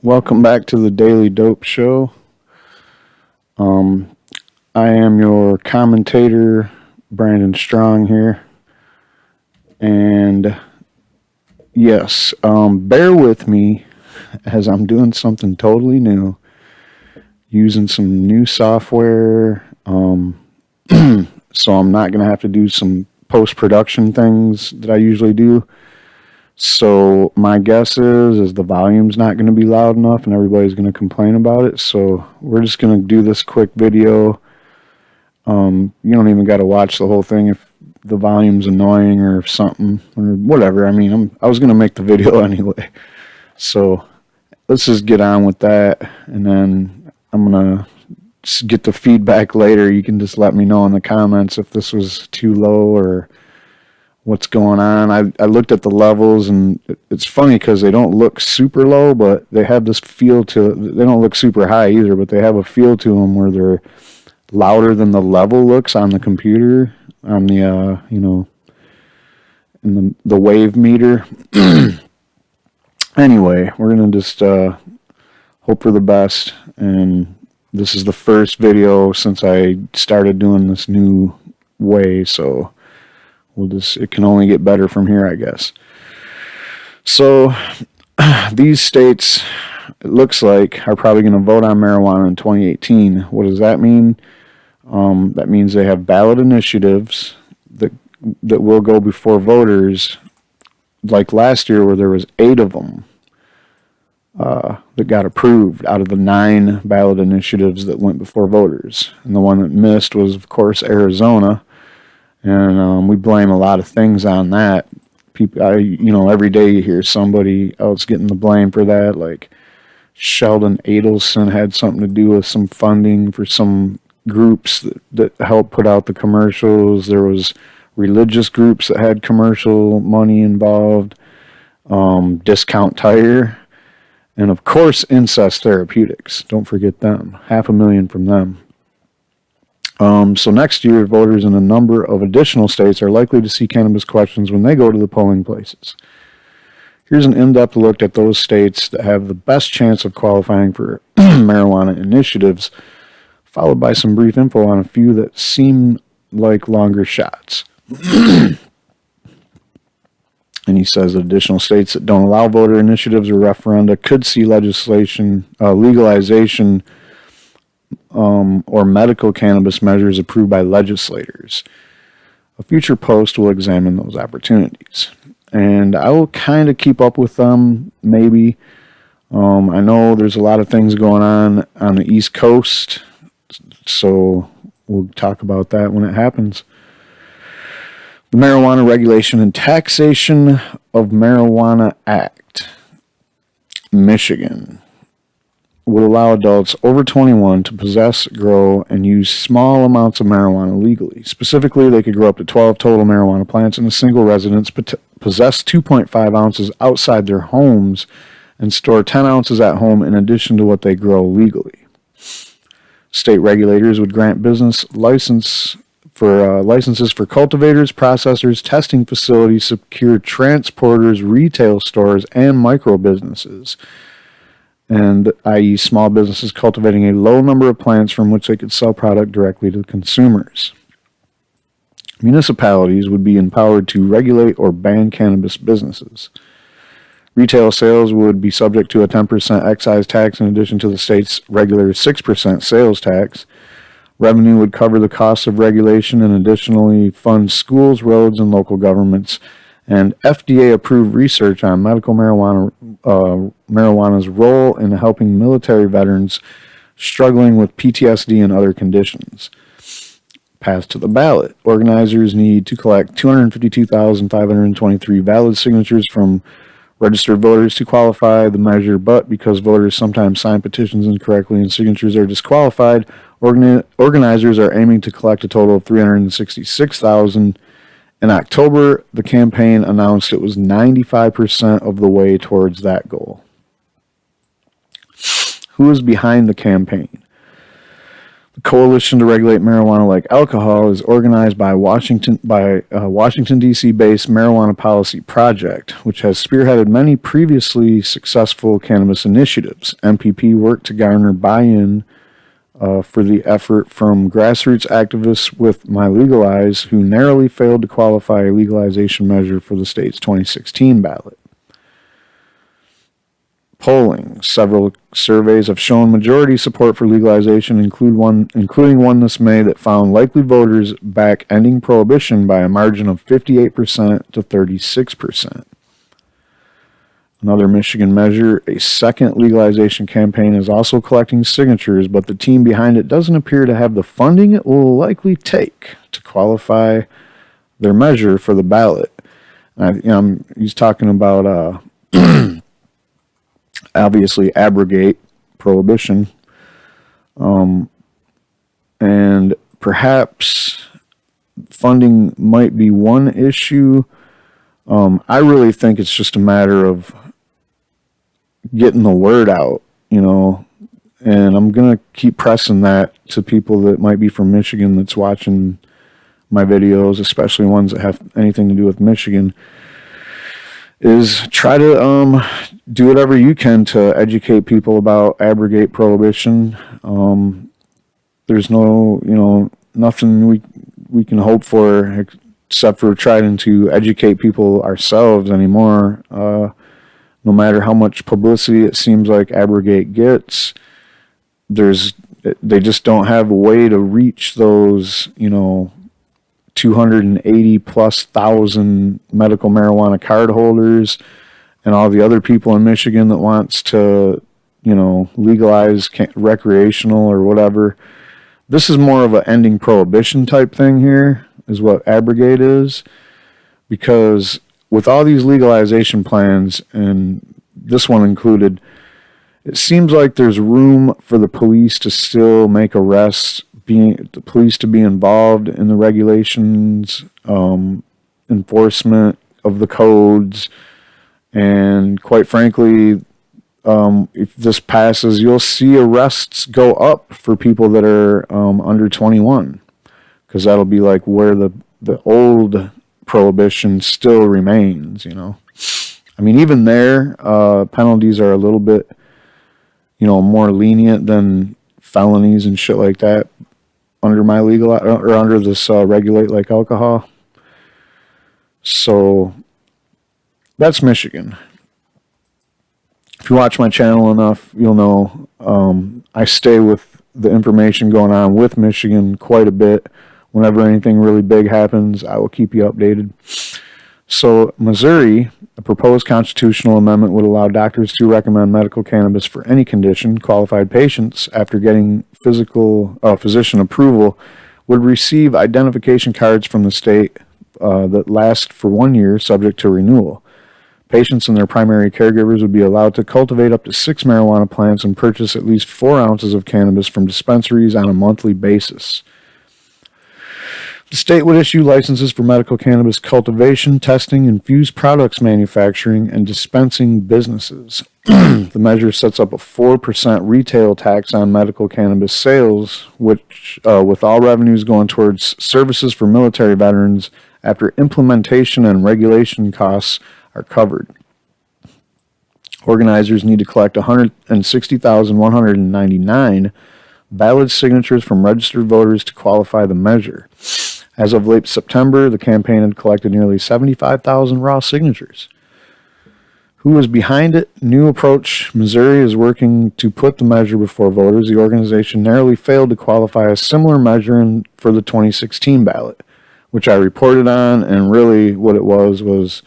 Welcome back to the Daily Dope Show. I am your commentator, Brandon Strong here. And yes, bear with me as I'm doing something totally new, using some new software. So I'm not going to have to do some post-production things that I usually do. So my guess is the volume's not going to be loud enough and everybody's going to complain about it. So we're just going to do this quick video. You don't even got to watch the whole thing if the volume's annoying or something or whatever. I mean, I was going to make the video anyway. So let's just get on with that, and then I'm going to get the feedback later. You can just let me know in the comments if this was too low or what's going on. I looked at the levels, and it's funny because they don't look super low, but they have this feel to. They don't look super high either, but they have a feel to them where they're louder than the level looks on the computer, on the in the wave meter. Anyway, we're gonna just hope for the best, and this is the first video since I started doing this new way, so it can only get better from here, I guess. So these states, it looks like, are probably going to vote on marijuana in 2018. What does that mean? That means they have ballot initiatives that will go before voters, like last year where there was 8 of them that got approved out of the 9 ballot initiatives that went before voters. And the one that missed was, of course, Arizona. And we blame a lot of things on that. People, every day you hear somebody else getting the blame for that. Like Sheldon Adelson had something to do with some funding for some groups that helped put out the commercials. There was religious groups that had commercial money involved. Discount Tire. And of course, Incest Therapeutics. Don't forget them. $500,000 from them. So next year, voters in a number of additional states are likely to see cannabis questions when they go to the polling places. Here's an in-depth look at those states that have the best chance of qualifying for marijuana initiatives, followed by some brief info on a few that seem like longer shots. And he says that additional states that don't allow voter initiatives or referenda could see legalization or medical cannabis measures approved by legislators. A future post will examine those opportunities. And I will kind of keep up with them, maybe. I know there's a lot of things going on the East Coast, so we'll talk about that when it happens. The Marijuana Regulation and Taxation of Marijuana Act, Michigan, would allow adults over 21 to possess, grow, and use small amounts of marijuana legally. Specifically, they could grow up to 12 total marijuana plants in a single residence, possess 2.5 ounces outside their homes, and store 10 ounces at home in addition to what they grow legally. State regulators would grant business licenses for cultivators, processors, testing facilities, secure transporters, retail stores, and micro businesses, and i.e. small businesses cultivating a low number of plants from which they could sell product directly to consumers. Municipalities would be empowered to regulate or ban cannabis businesses. Retail sales would be subject to a 10% excise tax in addition to the state's regular 6% sales tax. Revenue would cover the costs of regulation and additionally fund schools, roads, and local governments. And FDA-approved research on medical marijuana's role in helping military veterans struggling with PTSD and other conditions. Passed to the ballot. Organizers need to collect 252,523 valid signatures from registered voters to qualify the measure, but because voters sometimes sign petitions incorrectly and signatures are disqualified, organizers are aiming to collect a total of 366,000. In October, the campaign announced it was 95% of the way towards that goal. Who is behind the campaign? The Coalition to Regulate Marijuana Like Alcohol is organized by Washington D.C.-based Marijuana Policy Project, which has spearheaded many previously successful cannabis initiatives. MPP worked to garner buy-in for the effort from grassroots activists with My Legalize, who narrowly failed to qualify a legalization measure for the state's 2016 ballot. Polling. Several surveys have shown majority support for legalization, including one this May that found likely voters back ending prohibition by a margin of 58% to 36%. Another Michigan measure, a second legalization campaign, is also collecting signatures, but the team behind it doesn't appear to have the funding it will likely take to qualify their measure for the ballot. He's talking about obviously abrogate prohibition, and perhaps funding might be one issue. I really think it's just a matter of getting the word out, and I'm going to keep pressing that to people that might be from Michigan that's watching my videos, especially ones that have anything to do with Michigan, is try to do whatever you can to educate people about abrogate prohibition. There's no, nothing we can hope for except for trying to educate people ourselves anymore. No matter how much publicity it seems like abrogate gets, they just don't have a way to reach those, 280 plus thousand medical marijuana card holders and all the other people in Michigan that wants to, legalize recreational or whatever. This is more of an ending prohibition type thing here, is what abrogate is, because with all these legalization plans, and this one included, it seems like there's room for the police to still make arrests, the police to be involved in the regulations, enforcement of the codes, and quite frankly, if this passes, you'll see arrests go up for people that are under 21, because that'll be like where the old prohibition still remains. I mean, even there, penalties are a little bit, more lenient than felonies and shit like that under my legal or under this regulate like alcohol. So that's Michigan. If you watch my channel enough, you'll know I stay with the information going on with Michigan quite a bit. Whenever anything really big happens, I will keep you updated. So Missouri, a proposed constitutional amendment would allow doctors to recommend medical cannabis for any condition. Qualified patients, after getting physician approval, would receive identification cards from the state that last for 1 year, subject to renewal. Patients and their primary caregivers would be allowed to cultivate up to 6 marijuana plants and purchase at least 4 ounces of cannabis from dispensaries on a monthly basis. The state would issue licenses for medical cannabis cultivation, testing, infused products manufacturing, and dispensing businesses. The measure sets up a 4% retail tax on medical cannabis sales, which, with all revenues going towards services for military veterans after implementation and regulation costs are covered. Organizers need to collect 160,199 valid signatures from registered voters to qualify the measure. As of late September, the campaign had collected nearly 75,000 raw signatures. Who was behind it? New Approach Missouri is working to put the measure before voters. The organization narrowly failed to qualify a similar measure for the 2016 ballot, which I reported on, and really what it was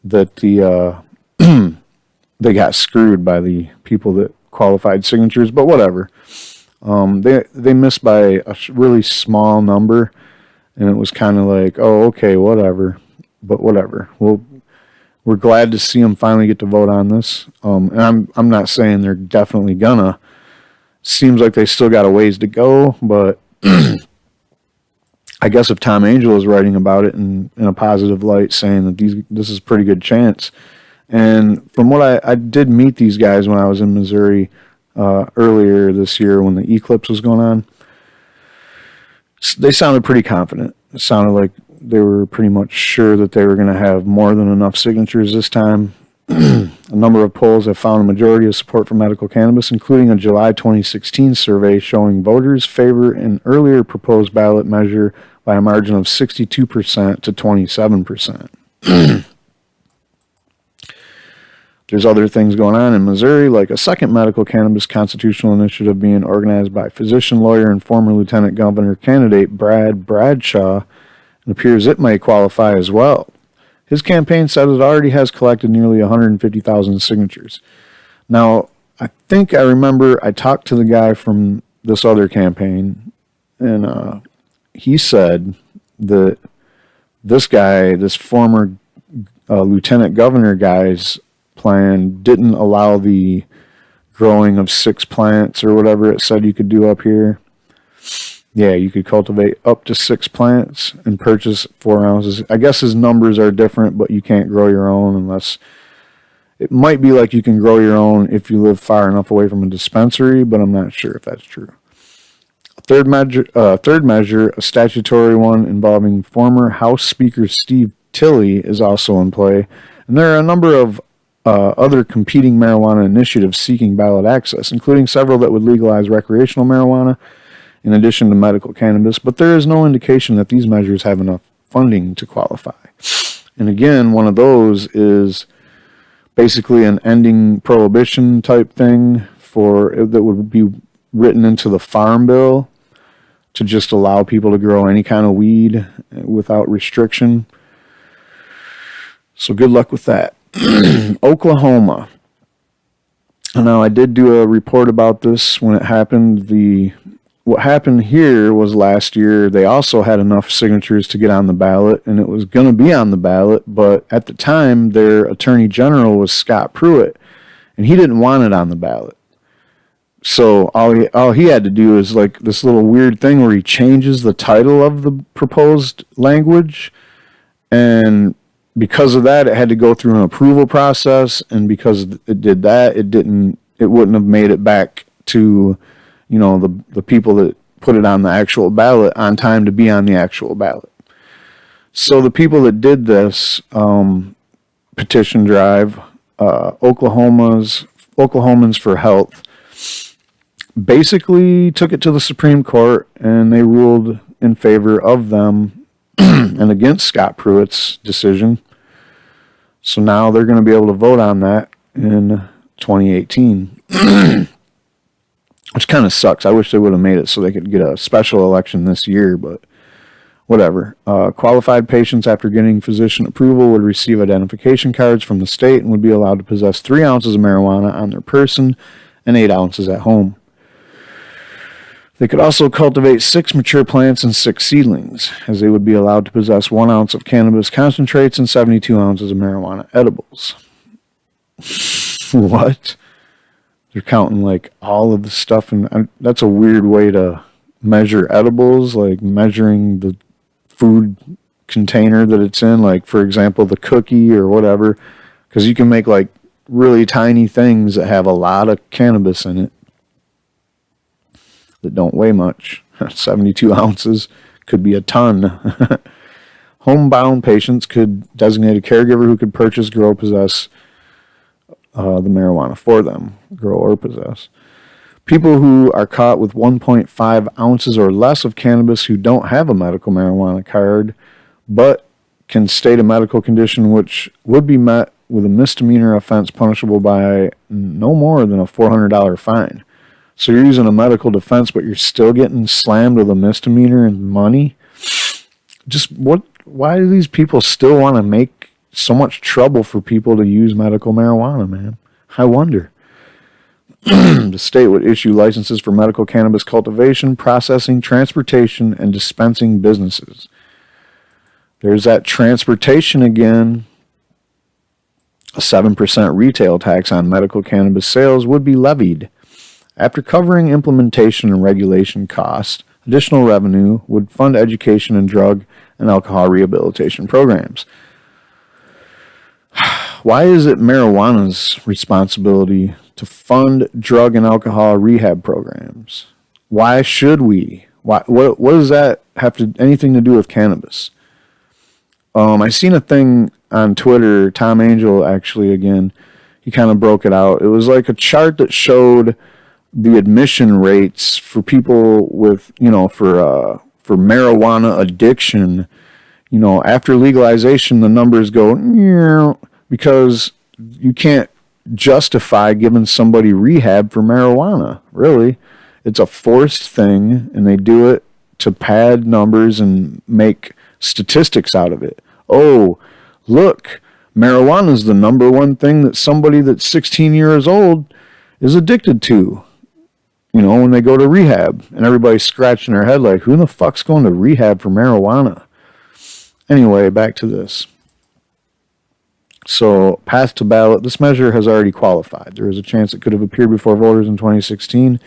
that they got screwed by the people that qualified signatures, but whatever. They missed by a really small number, and it was kind of like, oh, okay, whatever. But whatever. We're glad to see them finally get to vote on this. And I'm not saying they're definitely gonna. Seems like they still got a ways to go, but I guess if Tom Angel is writing about it in a positive light, saying that this is a pretty good chance. And from what I did meet these guys when I was in Missouri earlier this year when the eclipse was going on. They sounded pretty confident. It sounded like they were pretty much sure that they were going to have more than enough signatures this time. A number of polls have found a majority of support for medical cannabis, including a July 2016 survey showing voters favor an earlier proposed ballot measure by a margin of 62% to 27%. There's other things going on in Missouri, like a second medical cannabis constitutional initiative being organized by physician, lawyer, and former lieutenant governor candidate Brad Bradshaw. It appears it may qualify as well. His campaign said it already has collected nearly 150,000 signatures. Now, I think I remember I talked to the guy from this other campaign, and he said that this former lieutenant governor guy's plan didn't allow the growing of 6 plants or whatever it said you could do up here. Yeah, you could cultivate up to 6 plants and purchase 4 ounces. I guess his numbers are different, but you can't grow your own unless... It might be like you can grow your own if you live far enough away from a dispensary, but I'm not sure if that's true. Third measure, a statutory one involving former House Speaker Steve Tilley, is also in play. And there are a number of other competing marijuana initiatives seeking ballot access, including several that would legalize recreational marijuana in addition to medical cannabis, but there is no indication that these measures have enough funding to qualify. And again, one of those is basically an ending prohibition type thing that would be written into the Farm Bill to just allow people to grow any kind of weed without restriction. So good luck with that. Oklahoma. Now, I did do a report about this when it happened. What happened here was last year they also had enough signatures to get on the ballot, and it was going to be on the ballot, but at the time their attorney general was Scott Pruitt, and he didn't want it on the ballot. So all he had to do is like this little weird thing where he changes the title of the proposed language, and because of that, it had to go through an approval process, and because it did that, it wouldn't have made it back to, the people that put it on the actual ballot on time to be on the actual ballot. So the people that did this petition drive, Oklahomans for Health, basically took it to the Supreme Court, and they ruled in favor of them and against Scott Pruitt's decision. So now they're going to be able to vote on that in 2018, which kind of sucks. I wish they would have made it so they could get a special election this year, but whatever. Qualified patients after getting physician approval would receive identification cards from the state and would be allowed to possess 3 ounces of marijuana on their person and 8 ounces at home. They could also cultivate 6 mature plants and 6 seedlings, as they would be allowed to possess 1 ounce of cannabis concentrates and 72 ounces of marijuana edibles. What? They're counting like all of the stuff, and that's a weird way to measure edibles, like measuring the food container that it's in, like for example the cookie or whatever, because you can make like really tiny things that have a lot of cannabis in it that don't weigh much. 72 ounces could be a ton. Homebound patients could designate a caregiver who could purchase, grow, possess the marijuana for them, grow or possess. People who are caught with 1.5 ounces or less of cannabis who don't have a medical marijuana card, but can state a medical condition which would be met with a misdemeanor offense punishable by no more than a $400 fine. So you're using a medical defense, but you're still getting slammed with a misdemeanor and money? Why do these people still want to make so much trouble for people to use medical marijuana, man? I wonder. The state would issue licenses for medical cannabis cultivation, processing, transportation, and dispensing businesses. There's that transportation again. A 7% retail tax on medical cannabis sales would be levied. After covering implementation and regulation costs, additional revenue would fund education and drug and alcohol rehabilitation programs. Why is it marijuana's responsibility to fund drug and alcohol rehab programs? Why should we? What does that have to anything to do with cannabis? I seen a thing on Twitter. Tom Angel actually again, he kind of broke it out. It was like a chart that showed the admission rates for people with for marijuana addiction. After legalization, the numbers go because you can't justify giving somebody rehab for marijuana. Really, it's a forced thing, and they do it to pad numbers and make statistics out of it. Oh, look, marijuana is the number one thing that somebody that's 16 years old is addicted to. When they go to rehab, and everybody's scratching their head like, who the fuck's going to rehab for marijuana? Anyway, back to this. So, path to ballot. This measure has already qualified. There is a chance it could have appeared before voters in 2016.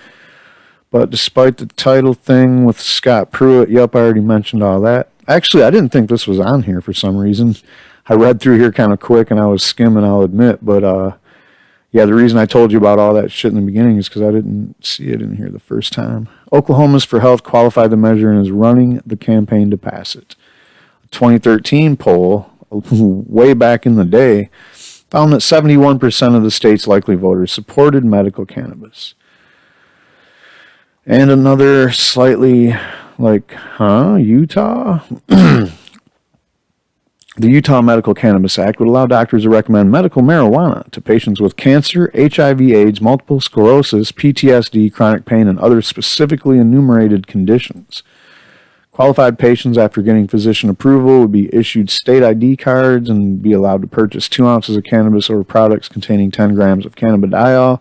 But despite the title thing with Scott Pruitt, yep, I already mentioned all that. Actually, I didn't think this was on here for some reason. I read through here kind of quick, and I was skimming, I'll admit. But, yeah, the reason I told you about all that shit in the beginning is because I didn't see it in here the first time. Oklahoma's for Health qualified the measure and is running the campaign to pass it. 2013 poll, way back in the day, found that 71% of the state's likely voters supported medical cannabis. And another slightly Utah? The Utah Medical Cannabis Act would allow doctors to recommend medical marijuana to patients with cancer, HIV/AIDS, multiple sclerosis, PTSD, chronic pain, and other specifically enumerated conditions. Qualified patients, after getting physician approval, would be issued state ID cards and be allowed to purchase 2 ounces of cannabis or products containing 10 grams of cannabidiol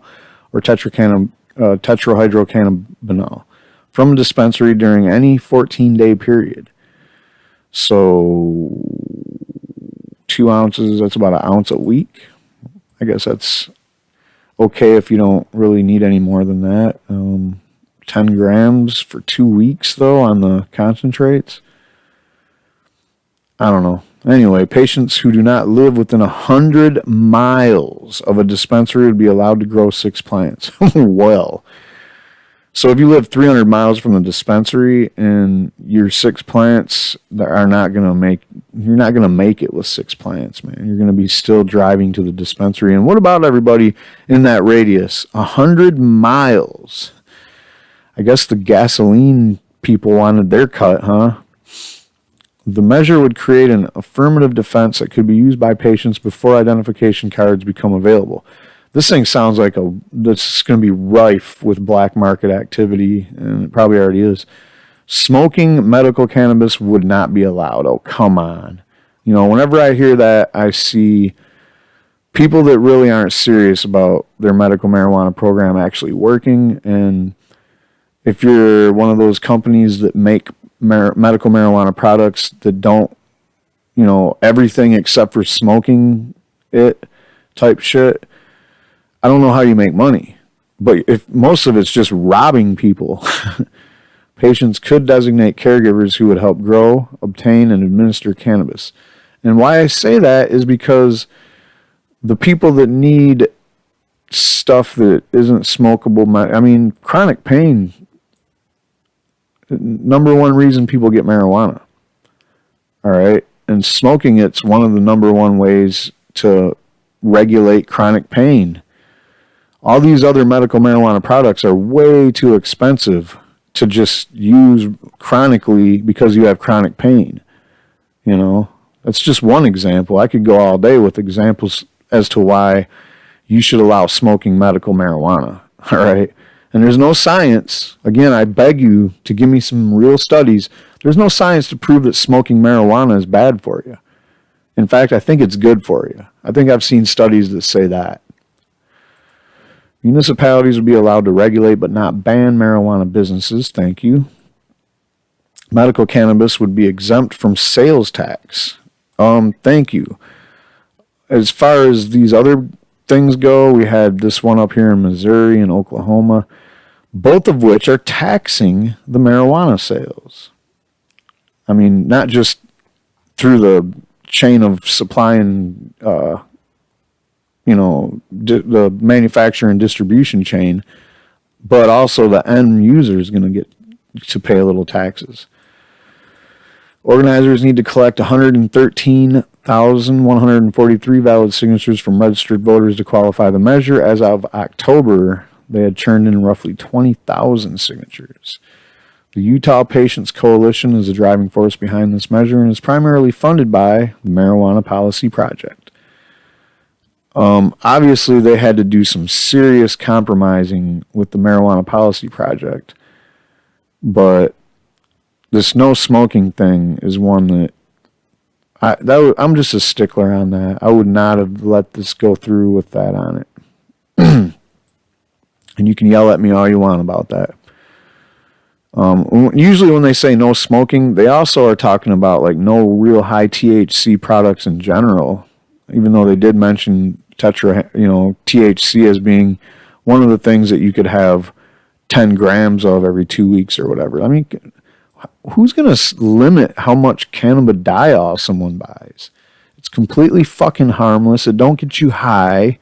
or tetrahydrocannabinol from a dispensary during any 14-day period. So 2 ounces, that's about an ounce a week. I guess that's okay if you don't really need any more than that. 10 grams for 2 weeks, though, on the concentrates. I don't know. Anyway, patients who do not live within 100 miles of a dispensary would be allowed to grow 6 plants. Well, so if you live 300 miles from the dispensary and your 6 plants are not going to make, you're not going to make it with 6 plants, man. You're going to be still driving to the dispensary. And what about everybody in that radius? 100 miles. I guess the gasoline people wanted their cut, huh? The measure would create an affirmative defense that could be used by patients before identification cards become available. This thing sounds like this is going to be rife with black market activity, and it probably already is. Smoking medical cannabis would not be allowed. Oh, come on. Whenever I hear that, I see people that really aren't serious about their medical marijuana program actually working. And if you're one of those companies that make medical marijuana products that don't, everything except for smoking it type shit, I don't know how you make money. But if most of it's just robbing people, patients could designate caregivers who would help grow, obtain, and administer cannabis. And why I say that is because the people that need stuff that isn't smokable, chronic pain, number one reason people get marijuana. All right. And smoking it's one of the number one ways to regulate chronic pain. All these other medical marijuana products are way too expensive to just use chronically because you have chronic pain. That's just one example. I could go all day with examples as to why you should allow smoking medical marijuana. All right. And there's no science. Again, I beg you to give me some real studies. There's no science to prove that smoking marijuana is bad for you. In fact, I think it's good for you. I think I've seen studies that say that. Municipalities would be allowed to regulate but not ban marijuana businesses. Thank you. Medical cannabis would be exempt from sales tax. Thank you. As far as these other things go, we had this one up here in Missouri and Oklahoma, both of which are taxing the marijuana sales. Not just through the chain of supplying, the manufacturer and distribution chain, but also the end user is going to get to pay a little taxes. Organizers need to collect 113,143 valid signatures from registered voters to qualify the measure. As of October, they had turned in roughly 20,000 signatures. The Utah Patients Coalition is the driving force behind this measure and is primarily funded by the Marijuana Policy Project. Obviously, they had to do some serious compromising with the Marijuana Policy Project, but this no smoking thing is one that I'm just a stickler on that. I would not have let this go through with that on it. And you can yell at me all you want about that. Usually when they say no smoking, they also are talking about like no real high THC products in general, even though they did mention THC as being one of the things that you could have 10 grams of every 2 weeks or whatever. I mean, who's going to limit how much cannabidiol someone buys? It's completely fucking harmless. It don't get you high.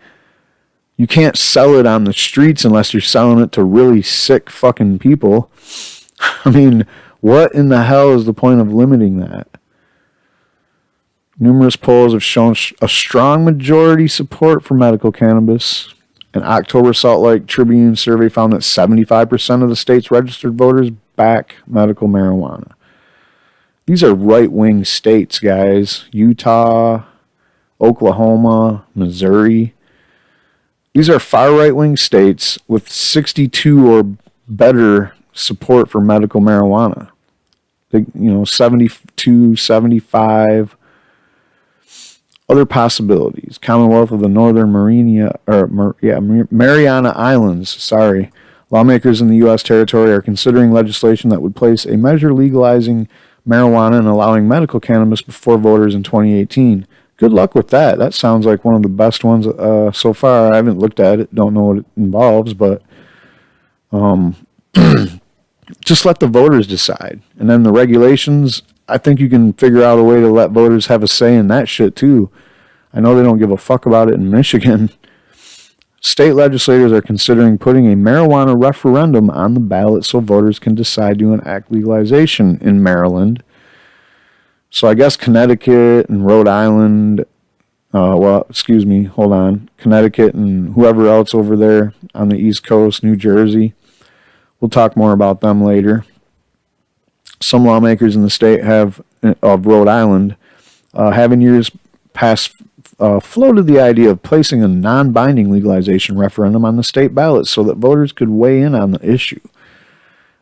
You can't sell it on the streets unless you're selling it to really sick fucking people. I mean, what in the hell is the point of limiting that? Numerous polls have shown a strong majority support for medical cannabis. An October Salt Lake Tribune survey found that 75% of the state's registered voters back medical marijuana. These are right-wing states, guys. Utah, Oklahoma, Missouri. These are far right-wing states with 62 or better support for medical marijuana. 72, 75. Other possibilities. Commonwealth of the Northern Mariana Islands. Lawmakers in the U.S. territory are considering legislation that would place a measure legalizing marijuana and allowing medical cannabis before voters in 2018. Good luck with that. That sounds like one of the best ones so far. I haven't looked at it. Don't know what it involves, but just let the voters decide. And then the regulations, I think you can figure out a way to let voters have a say in that shit too. I know they don't give a fuck about it in Michigan. State legislators are considering putting a marijuana referendum on the ballot so voters can decide to enact legalization in Maryland. So I guess Connecticut and Rhode Island, Connecticut and whoever else over there on the East Coast, New Jersey. We'll talk more about them later. Some lawmakers in the state of Rhode Island have in years past floated the idea of placing a non-binding legalization referendum on the state ballot so that voters could weigh in on the issue.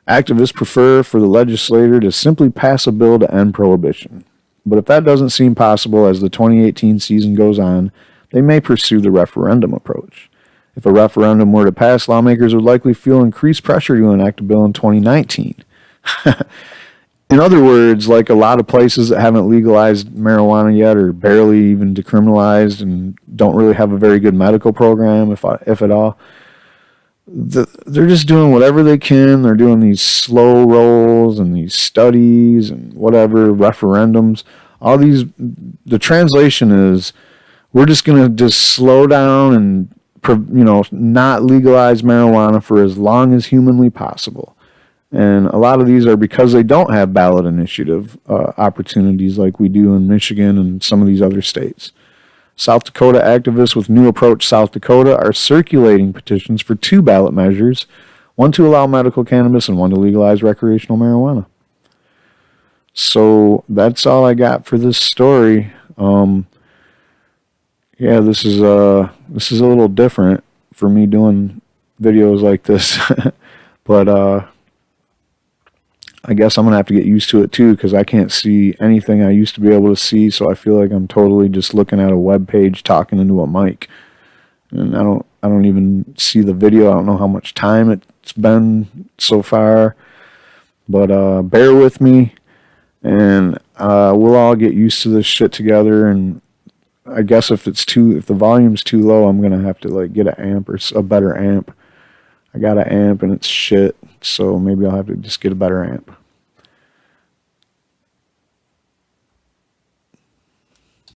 Activists prefer for the legislature to simply pass a bill to end prohibition. But if that doesn't seem possible as the 2018 season goes on, they may pursue the referendum approach. If a referendum were to pass, lawmakers would likely feel increased pressure to enact a bill in 2019. In other words, like a lot of places that haven't legalized marijuana yet or barely even decriminalized and don't really have a very good medical program, if at all, they're just doing whatever they can. They're doing these slow rolls and these studies and whatever, referendums. The translation is, we're just going to just slow down and not legalize marijuana for as long as humanly possible. And a lot of these are because they don't have ballot initiative opportunities like we do in Michigan and some of these other states. South Dakota activists with New Approach South Dakota are circulating petitions for 2 ballot measures, one to allow medical cannabis and one to legalize recreational marijuana. So that's all I got for this story. This is a little different for me doing videos like this, but I guess I'm going to have to get used to it too because I can't see anything I used to be able to see, so I feel like I'm totally just looking at a web page talking into a mic. And I don't even see the video. I don't know how much time it's been so far. But bear with me and we'll all get used to this shit together. And I guess if the volume's too low, I'm going to have to get an amp or a better amp. I got an amp and it's shit, so maybe I'll have to just get a better amp.